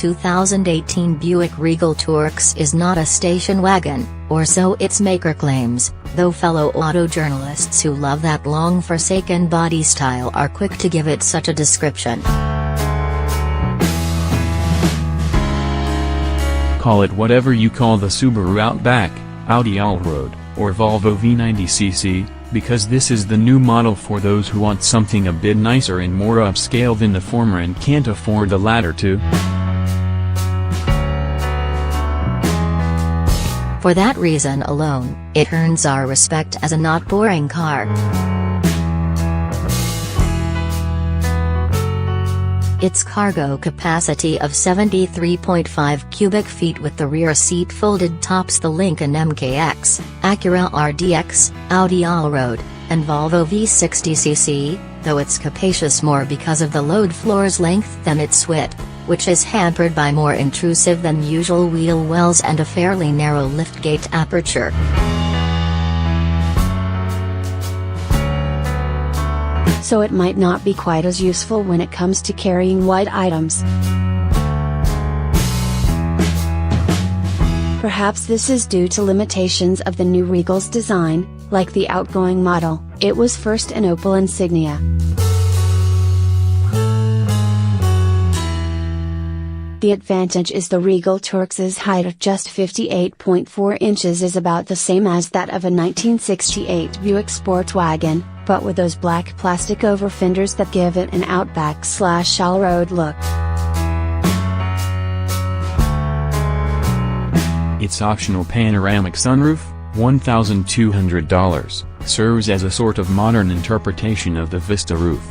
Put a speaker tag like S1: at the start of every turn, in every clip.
S1: 2018 Buick Regal TourX is not a station wagon, or so its maker claims, though fellow auto journalists who love that long-forsaken body style are quick to give it such a description.
S2: Call it whatever you call the Subaru Outback, Audi Allroad, or Volvo V90cc, because this is the new model for those who want something a bit nicer and more upscale than the former and can't afford the latter too.
S1: For that reason alone, it earns our respect as a not boring car. Its cargo capacity of 73.5 cubic feet with the rear seat folded tops the Lincoln MKX, Acura RDX, Audi Allroad, and Volvo V60cc, though it's capacious more because of the load floor's length than its width, which is hampered by more intrusive than usual wheel wells and a fairly narrow liftgate aperture.
S3: So it might not be quite as useful when it comes to carrying wide items. Perhaps this is due to limitations of the new Regal's design. Like the outgoing model, it was first an Opel Insignia. The advantage is the Regal TourX's height of just 58.4 inches is about the same as that of a 1968 Buick Sportswagen, but with those black plastic over fenders that give it an Outback/Allroad look.
S2: Its optional panoramic sunroof, $1,200, serves as a sort of modern interpretation of the Vista roof.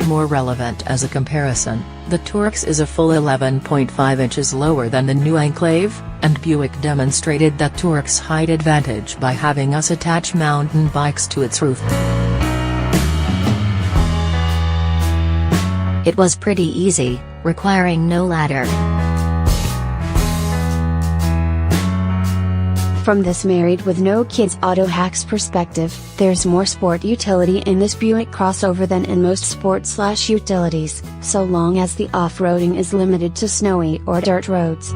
S4: More relevant as a comparison, the TourX is a full 11.5 inches lower than the new Enclave, and Buick demonstrated that TourX height advantage by having us attach mountain bikes to its roof.
S1: It was pretty easy, requiring no ladder.
S3: From this married with no kids auto hacks perspective, there's more sport utility in this Buick crossover than in most sport/utilities, so long as the off-roading is limited to snowy or dirt roads.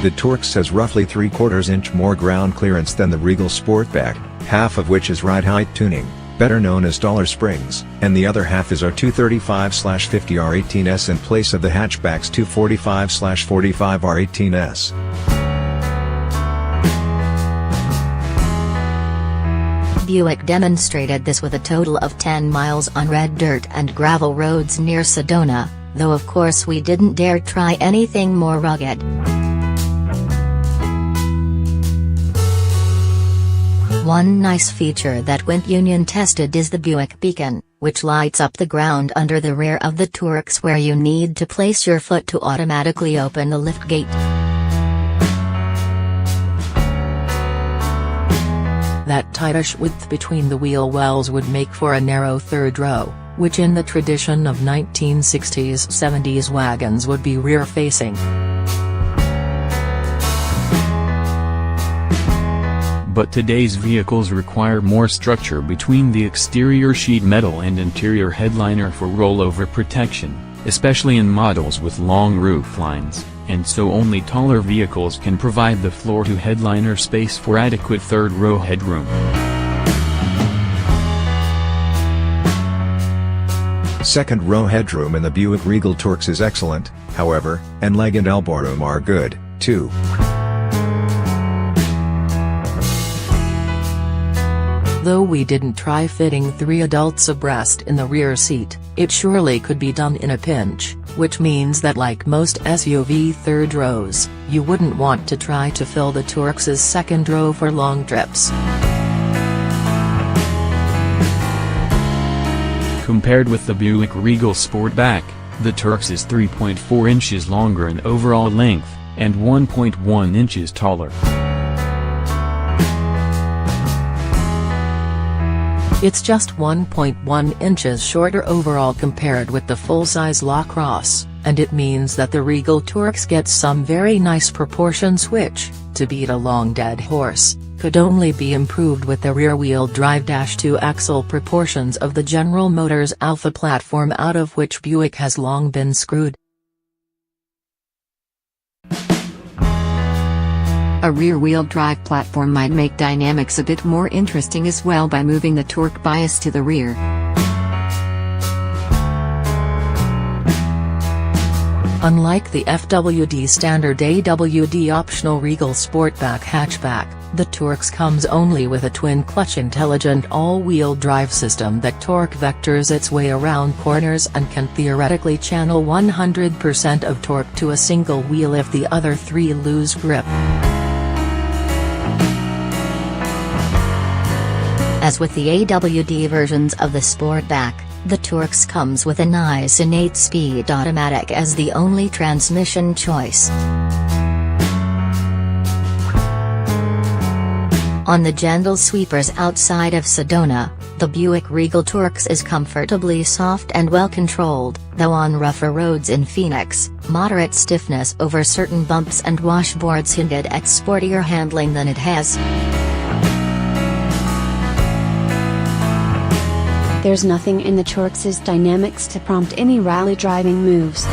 S5: The TourX has roughly 3/4 inch more ground clearance than the Regal Sportback, half of which is ride height tuning, better known as dollar springs, and the other half is our 235/50 R18S in place of the hatchback's 245/45 R18S.
S1: Buick demonstrated this with a total of 10 miles on red dirt and gravel roads near Sedona, though of course we didn't dare try anything more rugged. One nice feature that went union tested is the Buick Beacon, which lights up the ground under the rear of the TourX where you need to place your foot to automatically open the liftgate.
S4: That tightish width between the wheel wells would make for a narrow third row, which in the tradition of 1960s-70s wagons would be rear-facing.
S2: But today's vehicles require more structure between the exterior sheet metal and interior headliner for rollover protection, especially in models with long roof lines, and so only taller vehicles can provide the floor-to-headliner space for adequate third-row headroom.
S5: Second-row headroom in the Buick Regal TourX is excellent, however, and leg and elbow room are good, too.
S4: Though we didn't try fitting 3 adults abreast in the rear seat, it surely could be done in a pinch, which means that like most SUV third rows, you wouldn't want to try to fill the TourX's second row for long trips.
S2: Compared with the Buick Regal Sportback, the TourX is 3.4 inches longer in overall length, and 1.1 inches taller.
S4: It's just 1.1 inches shorter overall compared with the full-size La Crosse, and it means that the Regal TourX gets some very nice proportions which, to beat a long dead horse, could only be improved with the rear-wheel drive -2-axle proportions of the General Motors Alpha platform, out of which Buick has long been screwed.
S6: A rear-wheel drive platform might make dynamics a bit more interesting as well by moving the torque bias to the rear.
S4: Unlike the FWD standard AWD optional Regal Sportback hatchback, the TourX comes only with a twin-clutch intelligent all-wheel drive system that torque vectors its way around corners and can theoretically channel 100% of torque to a single wheel if the other three lose grip.
S1: As with the AWD versions of the Sportback, the TourX comes with a nice in 8-speed automatic as the only transmission choice. On the gentle sweepers outside of Sedona, the Buick Regal TourX is comfortably soft and well controlled, though on rougher roads in Phoenix, moderate stiffness over certain bumps and washboards hinted at sportier handling than it has.
S3: There's nothing in the TourX's dynamics to prompt any rally driving moves.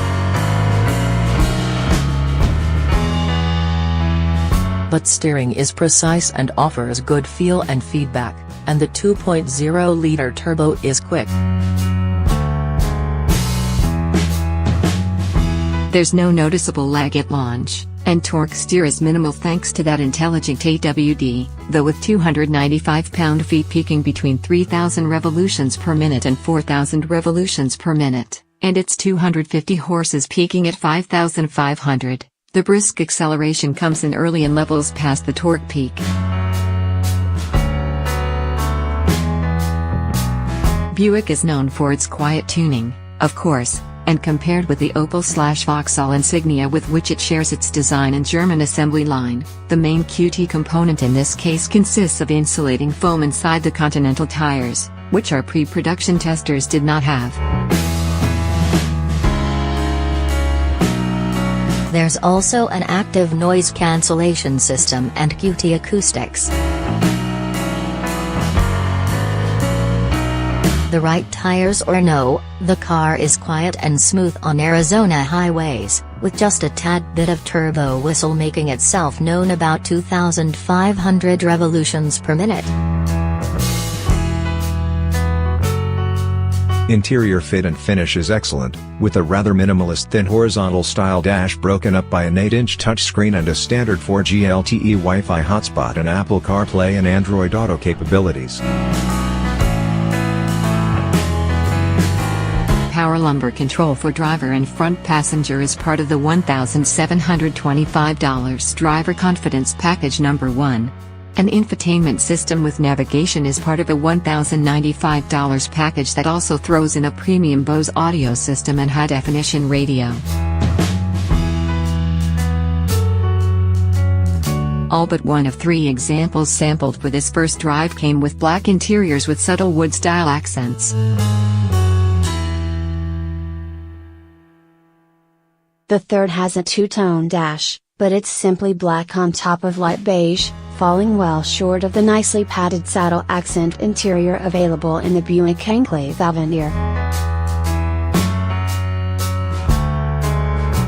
S4: But steering is precise and offers good feel and feedback, and the 2.0-liter turbo is quick.
S6: There's no noticeable lag at launch, and torque steer is minimal thanks to that intelligent AWD, though with 295 pound-feet peaking between 3,000 revolutions per minute and 4,000 revolutions per minute, and its 250 horses peaking at 5,500, the brisk acceleration comes in early and levels past the torque peak. Buick is known for its quiet tuning, of course, and compared with the Opel/Vauxhall Insignia with which it shares its design and German assembly line, the main QT component in this case consists of insulating foam inside the Continental tires, which our pre-production testers did not have.
S1: There's also an active noise cancellation system and QT acoustics. The right tires or no, the car is quiet and smooth on Arizona highways, with just a tad bit of turbo whistle making itself known about 2,500 revolutions per minute.
S5: Interior fit and finish is excellent, with a rather minimalist thin horizontal style dash broken up by an 8-inch touchscreen and a standard 4G LTE Wi-Fi hotspot and Apple CarPlay and Android Auto capabilities.
S6: Power lumbar control for driver and front passenger is part of the $1,725 Driver Confidence Package No. 1. An infotainment system with navigation is part of a $1,095 package that also throws in a premium Bose audio system and high-definition radio. All but one of 3 examples sampled for this first drive came with black interiors with subtle wood-style accents.
S3: The third has a two-tone dash, but it's simply black on top of light beige, falling well short of the nicely padded saddle accent interior available in the Buick Enclave Avenir.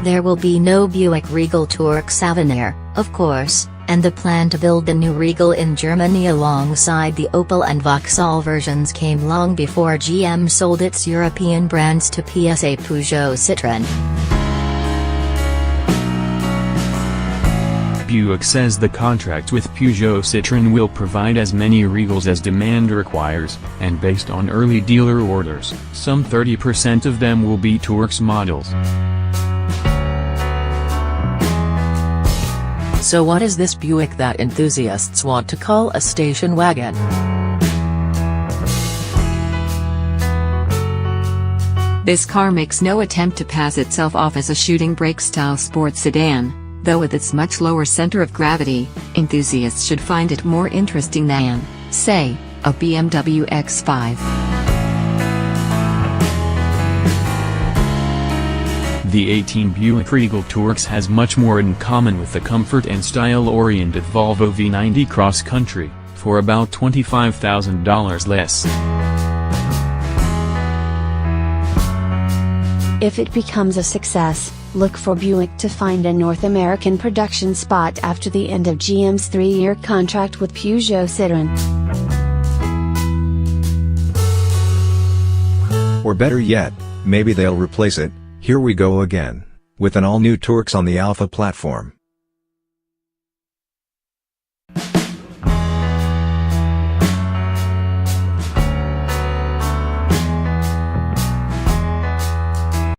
S1: There will be no Buick Regal TourX Avenir, of course, and the plan to build the new Regal in Germany alongside the Opel and Vauxhall versions came long before GM sold its European brands to PSA Peugeot Citroën.
S2: Buick says the contract with Peugeot Citroën will provide as many Regals as demand requires, and based on early dealer orders, some 30% of them will be TourX models.
S4: So what is this Buick that enthusiasts want to call a station wagon?
S6: This car makes no attempt to pass itself off as a shooting brake-style sports sedan, though with its much lower center of gravity, enthusiasts should find it more interesting than, say, a BMW X5.
S2: The 18 Buick Regal TourX has much more in common with the comfort and style-oriented Volvo V90 Cross Country, for about $25,000 less.
S3: If it becomes a success, look for Buick to find a North American production spot after the end of GM's 3-year contract with Peugeot Citroën.
S5: Or better yet, maybe they'll replace it. Here we go again, with an all-new TourX on the Alpha platform.